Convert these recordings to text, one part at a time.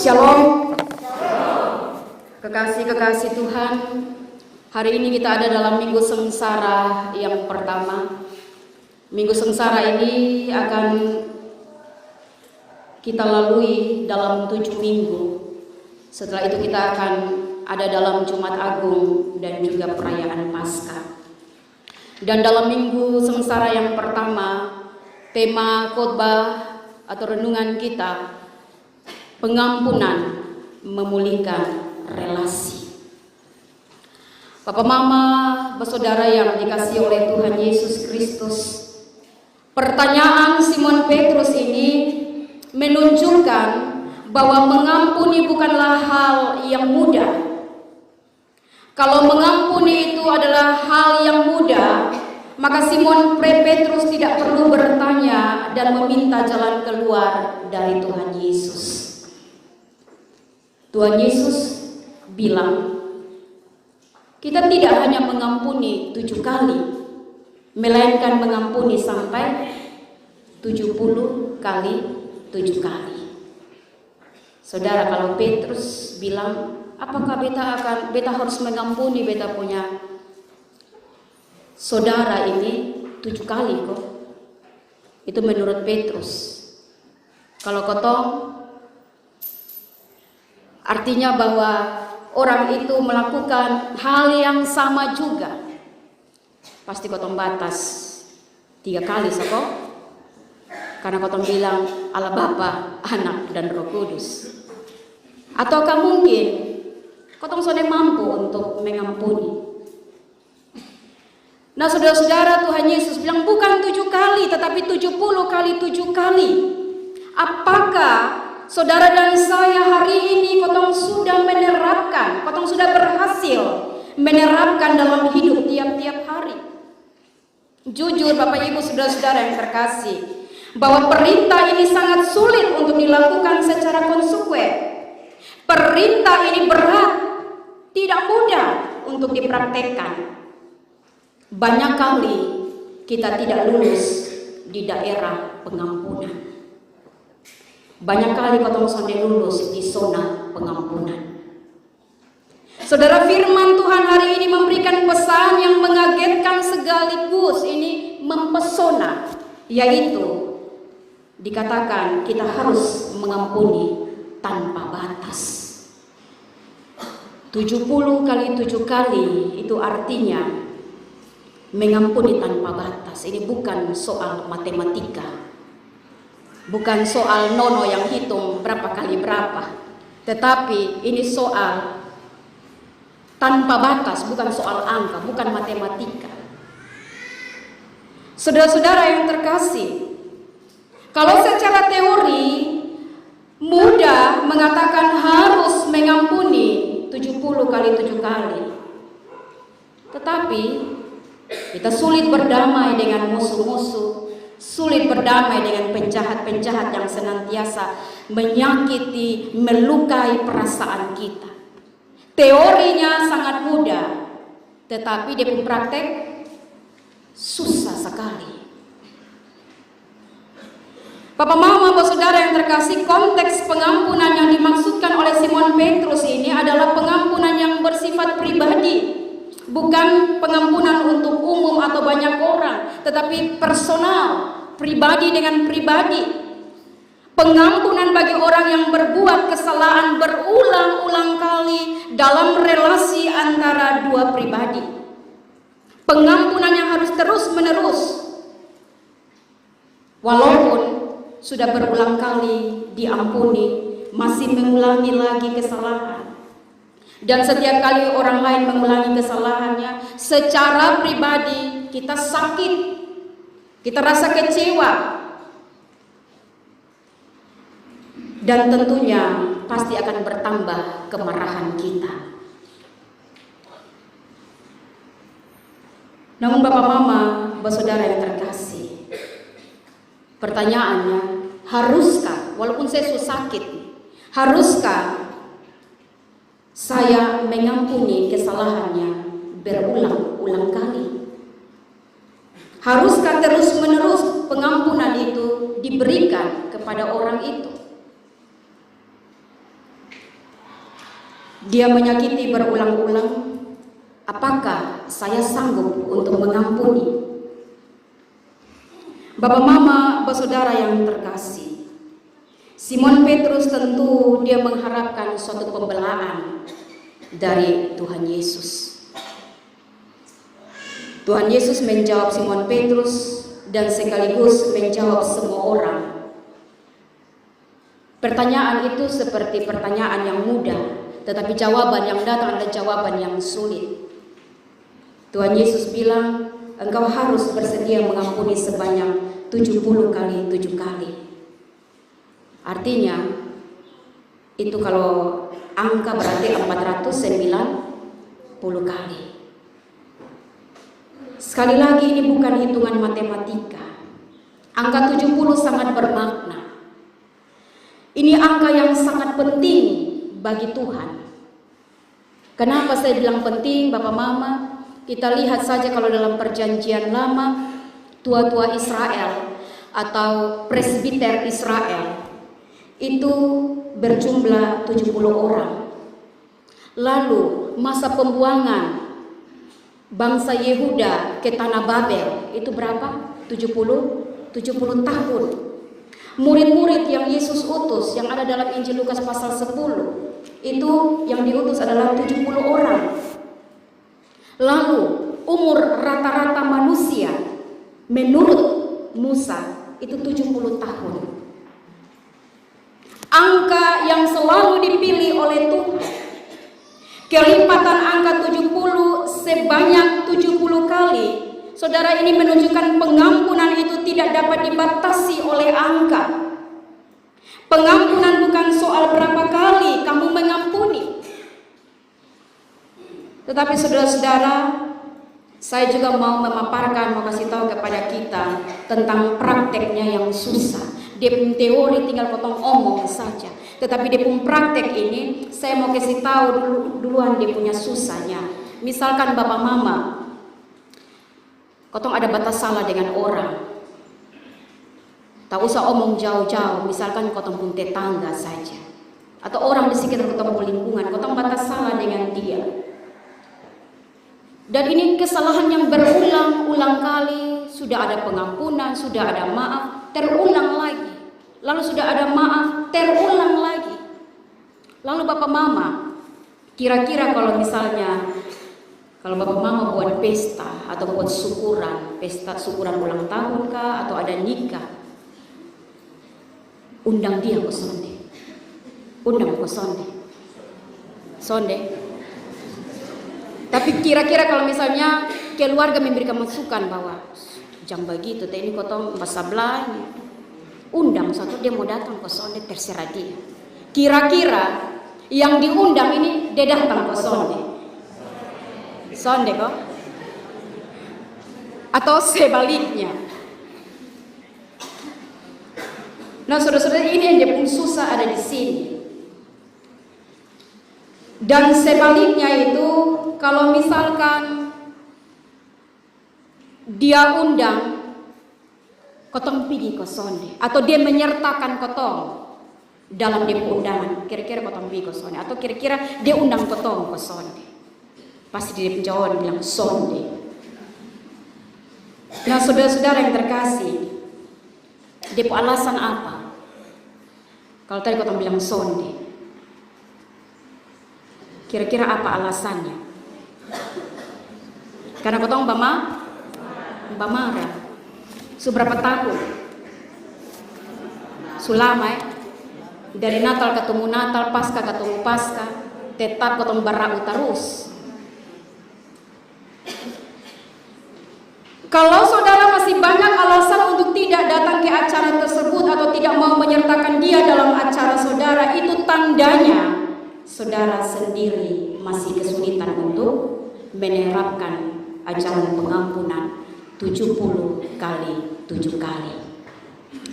Shalom. Kekasih-kekasih Tuhan, hari ini kita ada dalam Minggu Sengsara yang pertama. Minggu Sengsara ini akan kita lalui dalam 7 minggu. Setelah itu kita akan ada dalam Jumat Agung dan juga perayaan Paskah. Dan dalam Minggu Sengsara yang pertama, tema khotbah atau renungan kita, pengampunan memulihkan relasi. Bapak Mama, bersaudara yang dikasihi oleh Tuhan Yesus Kristus, pertanyaan Simon Petrus ini menunjukkan bahwa mengampuni bukanlah hal yang mudah. Kalau mengampuni itu adalah hal yang mudah, maka Simon Petrus tidak perlu bertanya dan meminta jalan keluar dari Tuhan Yesus. Tuhan Yesus bilang, kita tidak hanya mengampuni 7 kali, melainkan mengampuni sampai 70 kali 7 kali. Saudara, kalau Petrus bilang, apakah beta harus mengampuni beta punya saudara ini 7 kali kok? Itu menurut Petrus. Kalau kotong, artinya bahwa orang itu melakukan hal yang sama juga, pasti kotong batas 3 kali kok. Karena kotong bilang Allah Bapa, Anak dan Roh Kudus. Ataukah mungkin kotong sudah mampu untuk mengampuni? Nah, saudara-saudara, Tuhan Yesus bilang bukan 7 kali, tetapi 70 kali 7 kali. Apakah saudara dan saya hari ini kotong sudah menerapkan, kotong sudah berhasil menerapkan dalam hidup tiap-tiap hari? Jujur Bapak Ibu saudara-saudara yang terkasih, bahwa perintah ini sangat sulit untuk dilakukan secara konsekuen. Perintah ini berat, tidak mudah untuk dipraktekkan. Banyak kali kita tidak lulus di daerah pengampunan. Banyak kali kotong sonde lulus di zona pengampunan. Saudara, firman Tuhan hari ini memberikan pesan yang mengagetkan sekaligus ini mempesona, yaitu dikatakan kita harus mengampuni tanpa batas. 70 kali 7 kali itu artinya mengampuni tanpa batas. Ini bukan soal matematika, bukan soal nono yang hitung berapa kali berapa, tetapi ini soal tanpa batas, bukan soal angka, bukan matematika. Saudara-saudara yang terkasih, kalau secara teori mudah mengatakan harus mengampuni 70 kali 7 kali, tetapi kita sulit berdamai dengan musuh-musuh, sulit berdamai dengan penjahat-penjahat yang senantiasa menyakiti, melukai perasaan kita. Teorinya sangat mudah, tetapi di praktek susah sekali. Bapak Mama, saudara yang terkasih, konteks pengampunan yang dimaksudkan oleh Simon Petrus ini adalah pengampunan yang bersifat pribadi. Bukan pengampunan untuk umum atau banyak orang, tetapi personal, pribadi dengan pribadi. Pengampunan bagi orang yang berbuat kesalahan berulang-ulang kali dalam relasi antara dua pribadi. Pengampunan yang harus terus-menerus. Walaupun sudah berulang kali diampuni, masih mengulangi lagi kesalahan. Dan setiap kali orang lain mengulangi kesalahannya, secara pribadi kita sakit, kita rasa kecewa, dan tentunya pasti akan bertambah kemarahan kita. Namun Bapak Mama, saudara yang terkasih, pertanyaannya, haruskah, walaupun saya sudah sakit, haruskah saya mengampuni kesalahannya berulang-ulang kali? Haruskah terus-menerus pengampunan itu diberikan kepada orang itu? dia menyakiti berulang-ulang, apakah saya sanggup untuk mengampuni? Bapak, Mama, Saudara yang terkasih, Simon Petrus tentu dia mengharapkan suatu pembelaan dari Tuhan Yesus. Tuhan Yesus menjawab Simon Petrus dan sekaligus menjawab semua orang. Pertanyaan itu seperti pertanyaan yang mudah, tetapi jawaban yang datang adalah jawaban yang sulit. Tuhan Yesus bilang, engkau harus bersedia mengampuni sebanyak 70 kali 7 kali. Artinya, itu kalau angka berarti 490 kali. Sekali lagi, ini bukan hitungan matematika. Angka 70 sangat bermakna. Ini angka yang sangat penting bagi Tuhan. Kenapa saya bilang penting, Bapak Mama? Kita lihat saja kalau dalam perjanjian lama, tua-tua Israel atau presbiter Israel itu berjumlah 70 orang. Lalu masa pembuangan bangsa Yehuda ke tanah Babel itu berapa? 70 tahun. Murid-murid yang Yesus utus yang ada dalam Injil Lukas pasal 10 itu yang diutus adalah 70 orang. Lalu umur rata-rata manusia menurut Musa itu 70 tahun. Angka yang selalu dipilih oleh Tuhan, kelipatan angka 70 sebanyak 70 kali. Saudara, ini menunjukkan pengampunan itu tidak dapat dibatasi oleh angka. Pengampunan bukan soal berapa kali kamu mengampuni. Tetapi saudara-saudara, saya juga mau memaparkan, mau kasih tahu kepada kita tentang prakteknya yang susah. Dia pun teori tinggal potong omong saja. Tetapi dia pun praktek ini, saya mau kasih tahu duluan dia punya susahnya. Misalkan Bapak Mama, kotong ada batas salah dengan orang. Tak usah omong jauh-jauh, misalkan kotong pun tetangga saja. Atau orang di sekitar kotong lingkungan, kotong batas salah dengan dia. Dan ini kesalahan yang berulang-ulang kali, sudah ada pengampunan, sudah ada maaf, terulang lagi. Lalu sudah ada maaf, terulang lagi. Lalu Bapak Mama, kira-kira kalau misalnya kalau Bapak Mama buat pesta atau buat syukuran, pesta syukuran ulang tahun kah atau ada nikah, undang dia ke sonde. Undang ke sonde. Sonde. Tapi kira-kira kalau misalnya keluarga memberikan masukan bahwa jangan begitu, ini kotong basablah, undang satu dia mau datang ke sonde, terserah dia. Kira-kira yang diundang ini dia datang ke sonde. Sonde kok? Atau sebaliknya? Nah, saudara-saudara, ini yang dia pun susah ada di sini. Dan sebaliknya itu, kalau misalkan dia undang, kotong pergi ke sonde, atau dia menyertakan kotong dalam dia undangan, kira-kira kotong pergi ke sonde, atau kira-kira dia undang kotong ke sonde, pasti dia penjawab bilang sonde. Nah, saudara-saudara yang terkasih, dia alasan apa? Kalau tadi kotong bilang sonde, kira-kira apa alasannya? Karena kotong Mbak marah. Seberapa tahun? Sulama ya? Dari Natal ketemu Natal, Pasca ketemu Pasca, tetap kotong berau terus. Kalau saudara masih banyak alasan untuk tidak datang ke acara tersebut atau tidak mau menyertakan dia dalam acara saudara, itu tandanya saudara sendiri masih kesulitan untuk menerapkan ajaran pengampunan 70 kali 7 kali.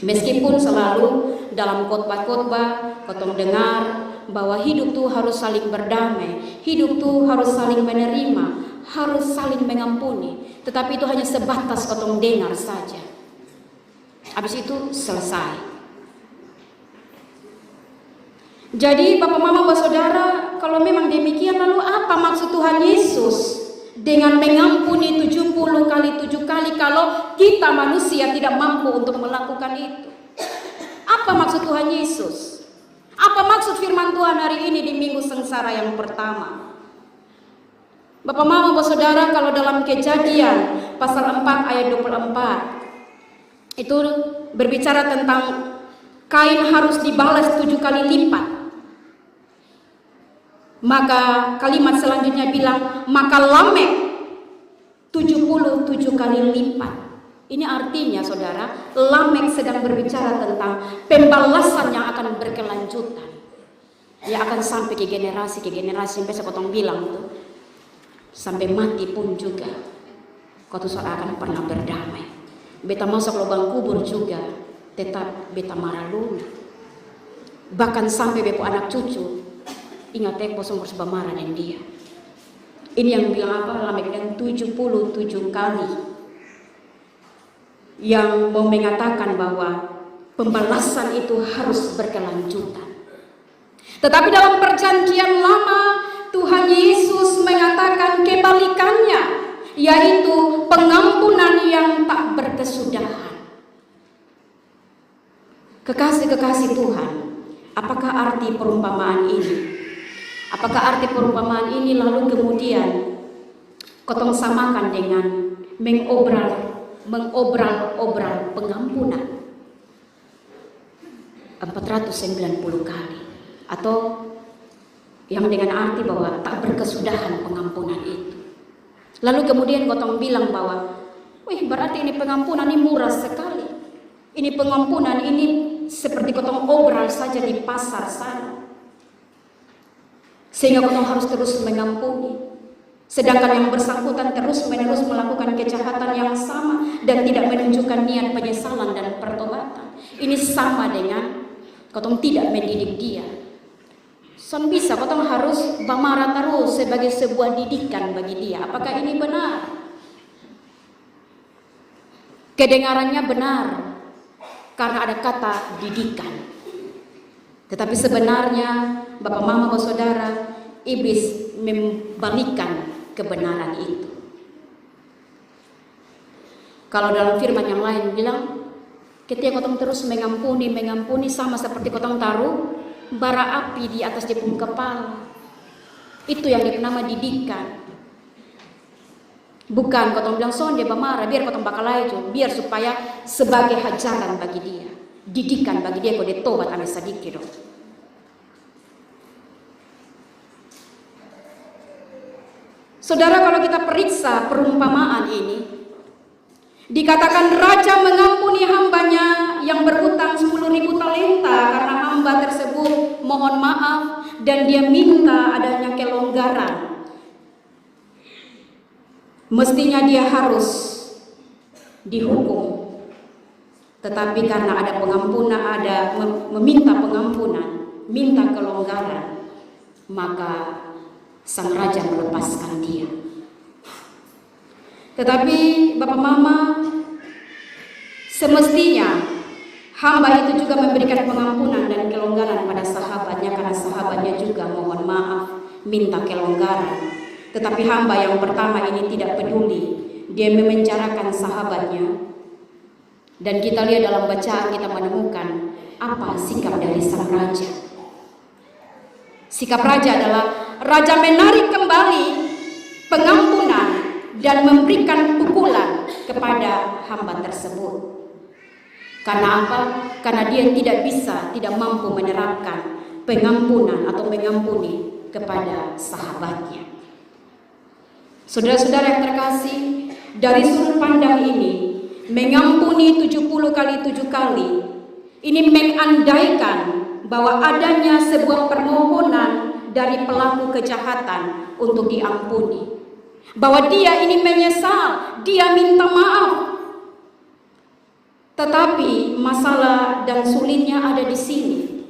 Meskipun selalu dalam khotbah-khotbah kotong dengar bahwa hidup tuh harus saling berdamai, hidup tuh harus saling menerima, harus saling mengampuni. Tetapi itu hanya sebatas kotong dengar saja. Habis itu selesai. Jadi Bapak Mama Bapak Saudara, kalau memang demikian, lalu apa maksud Tuhan Yesus dengan mengampuni 70 kali 7 kali kalau kita manusia tidak mampu untuk melakukan itu? Apa maksud Tuhan Yesus? Apa maksud firman Tuhan hari ini di minggu sengsara yang pertama? Bapak, Mama, Bapak, Saudara, kalau dalam Kejadian pasal 4 ayat 24 itu berbicara tentang Kain harus dibalas 7 kali lipat. Maka kalimat selanjutnya bilang, maka Lamek 77 kali lipat. Ini artinya, saudara, Lamek sedang berbicara tentang pembalasan yang akan berkelanjutan. Dia akan sampai ke generasi sampai sekotong bilang tuh, sampai mati pun juga kau tuh akan pernah berdamai. Beta masuk lubang kubur juga tetap beta marah luna. Bahkan sampai bepo anak cucu ingat kosong harus bermarah dengan dia. Ini yang bilang apa? Lamek dan 77 kali yang mau mengatakan bahwa pembalasan itu harus berkelanjutan. Tetapi dalam perjanjian lama Tuhan Yesus mengatakan kebalikannya, yaitu pengampunan yang tak berkesudahan. Kekasih-kekasih Tuhan, apakah arti perumpamaan ini? Apakah arti perumpamaan ini lalu kemudian kotong samakan dengan mengobral pengampunan 490 kali, atau yang dengan arti bahwa tak berkesudahan pengampunan itu? Lalu kemudian kotong bilang bahwa berarti ini pengampunan ini murah sekali. Ini pengampunan ini seperti kotong obral saja di pasar sana, sehingga kotong harus terus mengampuni. Sedangkan yang bersangkutan terus-menerus melakukan kejahatan yang sama dan tidak menunjukkan niat penyesalan dan pertobatan. Ini sama dengan kotong tidak mendidik dia. Son bisa kotong harus bermarah terus sebagai sebuah didikan bagi dia. Apakah ini benar? Kedengarannya benar karena ada kata didikan. Tetapi sebenarnya Bapak, Mama, Bapak, Saudara, iblis membalikkan kebenaran itu. Kalau dalam firman yang lain bilang, ketika kotong terus mengampuni sama seperti kotong taruh bara api di atas jepung kepala. Itu yang bernama didikan. Bukan kotong bilang sonde bamarah biar kotong bakal aja, biar supaya sebagai hajaran bagi dia, didikan bagi dia kode tobat ame sadiki dong. Saudara, kalau kita periksa perumpamaan ini, dikatakan raja mengampuni hambanya yang berhutang 10.000 talenta karena hamba tersebut mohon maaf dan dia minta adanya kelonggaran. Mestinya dia harus dihukum, tetapi karena ada pengampunan, ada meminta pengampunan, minta kelonggaran, maka sang raja melepaskan dia. Tetapi Bapak, Mama, semestinya hamba itu juga memberikan pengampunan dan kelonggaran pada sahabatnya karena sahabatnya juga mohon maaf, minta kelonggaran. Tetapi hamba yang pertama ini tidak peduli, dia memenjarakan sahabatnya. Dan kita lihat dalam bacaan kita menemukan apa sikap dari sang raja. Sikap raja adalah raja menarik kembali pengampunan dan memberikan pukulan kepada hamba tersebut. Karena apa? Karena dia tidak mampu menerapkan pengampunan atau mengampuni kepada sahabatnya. Saudara-saudara yang terkasih, dari sudut pandang ini, mengampuni 70 kali 7 kali, ini mengandaikan bahwa adanya sebuah permohonan dari pelaku kejahatan untuk diampuni. Bahwa dia ini menyesal, dia minta maaf. Tetapi masalah dan sulitnya ada di sini.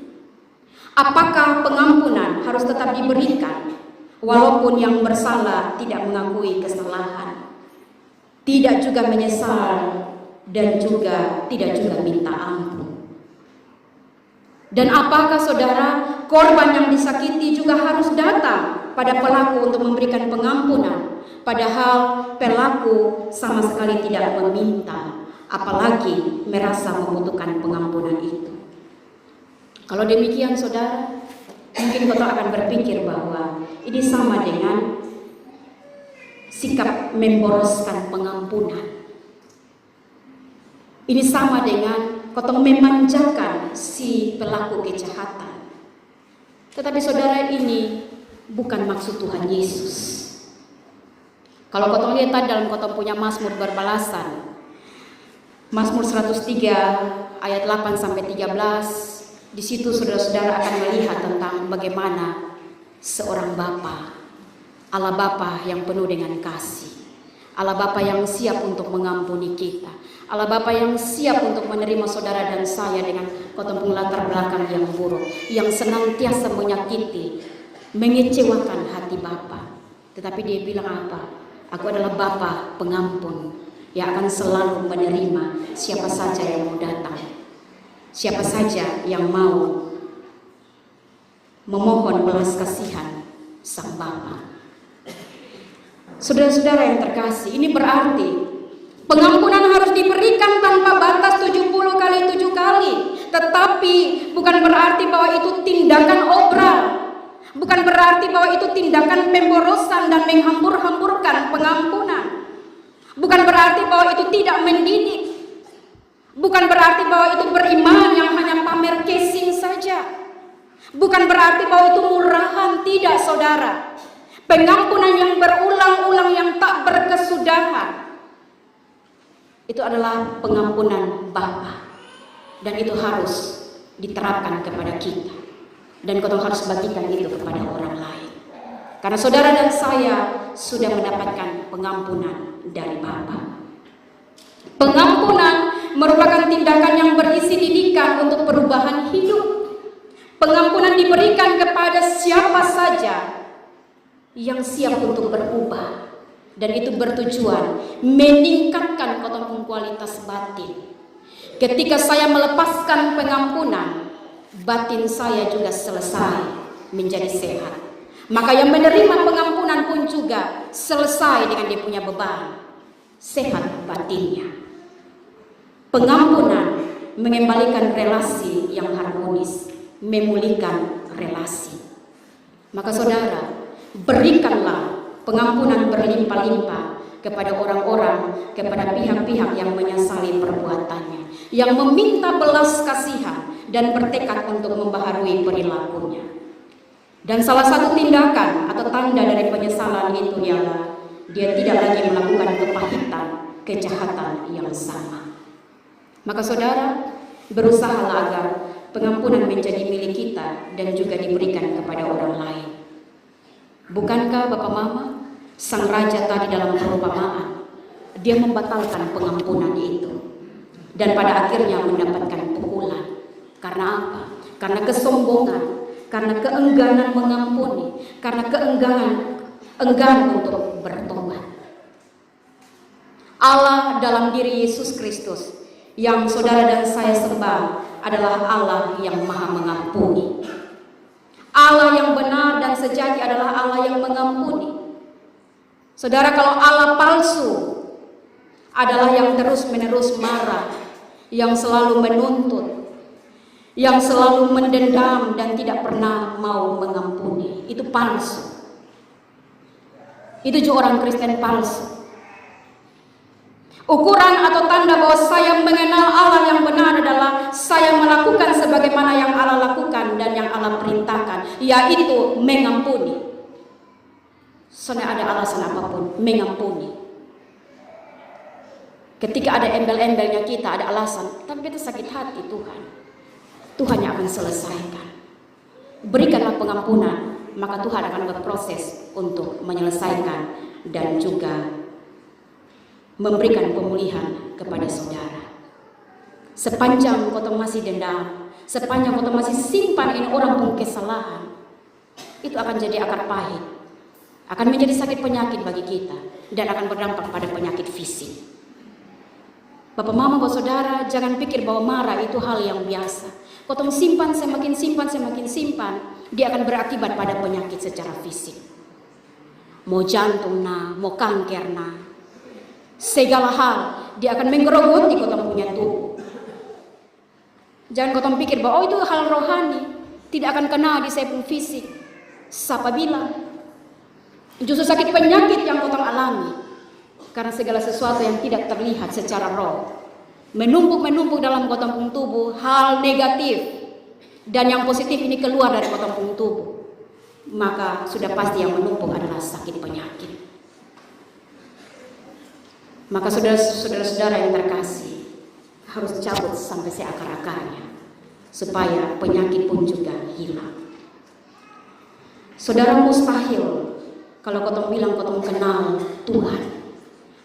Apakah pengampunan harus tetap diberikan walaupun yang bersalah tidak mengakui kesalahan, tidak juga menyesal, dan tidak juga minta ampun? Dan apakah saudara korban yang disakiti juga harus datang pada pelaku untuk memberikan pengampunan, padahal pelaku sama sekali tidak meminta, apalagi merasa membutuhkan pengampunan itu. Kalau demikian saudara, mungkin kita akan berpikir bahwa ini sama dengan sikap memboroskan pengampunan. Ini sama dengan kotong memanjakan si pelaku kejahatan. Tetapi saudara, ini bukan maksud Tuhan Yesus. Kalau kotong lihat dalam kotong punya Mazmur berbalasan, Mazmur 103 ayat 8 sampai 13, di situ saudara-saudara akan melihat tentang bagaimana seorang Bapa, Allah Bapa yang penuh dengan kasih, Allah Bapa yang siap untuk mengampuni kita, Allah Bapa yang siap untuk menerima saudara dan saya dengan kotong latar belakang yang buruk, yang senantiasa menyakiti, mengecewakan hati Bapa. Tetapi dia bilang apa? Aku adalah Bapa pengampun yang akan selalu menerima siapa saja yang mau datang, siapa saja yang mau memohon belas kasihan Sang Bapa. Saudara-saudara yang terkasih, ini berarti pengampunan harus diberikan tanpa batas 70 kali 7 kali. Tetapi bukan berarti bahwa itu tindakan obral, bukan berarti bahwa itu tindakan pemborosan dan menghambur-hamburkan pengampunan, bukan berarti bahwa itu tidak mendidik, bukan berarti bahwa itu beriman yang hanya pamer casing saja, bukan berarti bahwa itu murahan. Tidak saudara, pengampunan yang berulang-ulang yang tak berkesudahan itu adalah pengampunan Bapa, dan itu harus diterapkan kepada kita, dan kita harus bagikan itu kepada orang lain. Karena saudara dan saya sudah mendapatkan pengampunan dari Bapa. Pengampunan merupakan tindakan yang berisi didikan untuk perubahan hidup. Pengampunan diberikan kepada siapa saja yang siap untuk berubah, dan itu bertujuan meningkatkan kualitas batin. Ketika saya melepaskan pengampunan, batin saya juga selesai menjadi sehat. Maka yang menerima pengampunan pun juga selesai dengan dia punya beban, sehat batinnya. Pengampunan mengembalikan relasi yang harmonis, memulihkan relasi. Maka saudara, berikanlah pengampunan berlimpah-limpah kepada orang-orang, kepada pihak-pihak yang menyesali perbuatannya, yang meminta belas kasihan dan bertekad untuk membaharui perilakunya. Dan salah satu tindakan atau tanda dari penyesalan itu ialah dia tidak lagi melakukan kepahitan, kejahatan yang sama. Maka saudara, berusahalah agar pengampunan menjadi milik kita dan juga diberikan kepada orang lain. Bukankah Bapak Mama, Sang Raja tadi dalam perumpamaan, dia membatalkan pengampunan itu, dan pada akhirnya mendapatkan pukulan. Karena apa? Karena kesombongan, karena keengganan mengampuni, karena enggan untuk bertobat. Allah dalam diri Yesus Kristus yang saudara dan saya sembah adalah Allah yang Maha Mengampuni. Allah yang benar dan sejati adalah Allah yang mengampuni. Saudara, kalau Allah palsu adalah yang terus-menerus marah, yang selalu menuntut, yang selalu mendendam dan tidak pernah mau mengampuni. Itu palsu. Itu juga orang Kristen palsu. Ukuran atau tanda bahwa saya mengenal Allah yang benar adalah saya melakukan sebagaimana yang Allah lakukan dan yang Allah perintahkan, yaitu mengampuni. Soalnya ada alasan apapun, mengampuni. Ketika ada embel-embelnya kita, ada alasan, tapi kita sakit hati Tuhan yang akan selesaikan. Berikanlah pengampunan, maka Tuhan akan berproses untuk menyelesaikan dan juga memberikan pemulihan kepada saudara. Sepanjang kau masih dendam, sepanjang kau masih simpan ini orang pun kesalahan, itu akan jadi akar pahit, akan menjadi sakit penyakit bagi kita, dan akan berdampak pada penyakit fisik. Bapak Mama, Bapak Saudara, jangan pikir bahwa marah itu hal yang biasa. Kotong simpan, semakin simpan, dia akan berakibat pada penyakit secara fisik. Mau jantung nah, mau kanker nah, segala hal dia akan menggerogoti kotong punya tubuh. Jangan kotong pikir bahwa itu hal rohani, tidak akan kena di saya pun fisik. Siapa bilang? Justru sakit penyakit yang kotong alami karena segala sesuatu yang tidak terlihat secara roh menumpuk dalam kotong tubuh, hal negatif dan yang positif ini keluar dari kotong tubuh, maka sudah pasti yang menumpuk adalah sakit penyakit. Maka saudara-saudara yang terkasih, harus cabut sampai seakar-akarnya supaya penyakit pun juga hilang. Saudara, mustahil kalau kotong bilang kotong kenal Tuhan,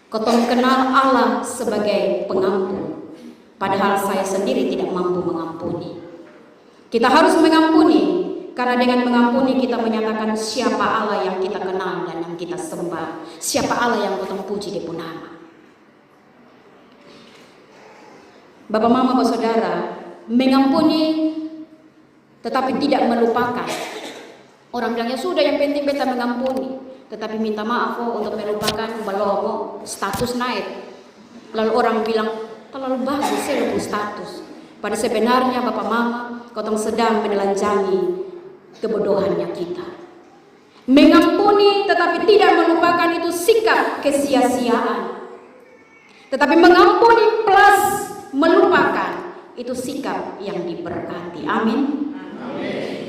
kotong kenal Allah sebagai pengampun, padahal saya sendiri tidak mampu mengampuni. Kita harus mengampuni, karena dengan mengampuni kita menyatakan siapa Allah yang kita kenal dan yang kita sembah, siapa Allah yang kotong puji di nama. Bapak, mama, bapak, saudara, mengampuni tetapi tidak melupakan. Orang bilangnya sudah, yang penting beta mengampuni, tetapi minta maaf untuk melupakan belum status naik. Lalu orang bilang terlalu bagus saya lupa status. Pada sebenarnya bapak mama, kotong sedang menelanjangi kebodohannya kita. Mengampuni tetapi tidak melupakan itu sikap kesia-siaan. Tetapi mengampuni plus melupakan itu sikap yang diberkati. Amin.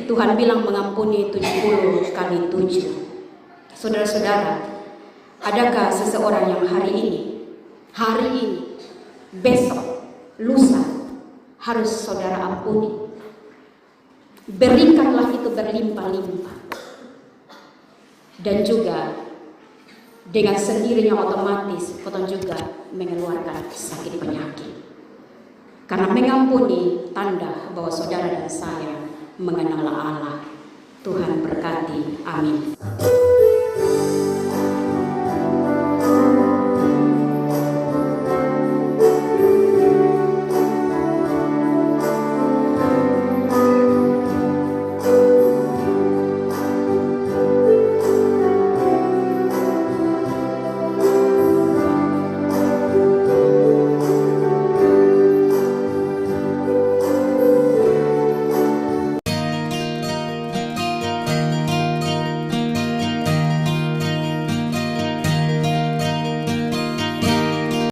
Tuhan bilang mengampuni 70 kali 7. Saudara-saudara, adakah seseorang yang hari ini, besok, lusa harus saudara ampuni? Berikanlah itu berlimpah-limpah. Dan juga dengan sendirinya otomatis kotong juga mengeluarkan sakit penyakit. Karena mengampuni tanda bahwa saudara dan saya mengenal Allah. Tuhan berkati. Amin.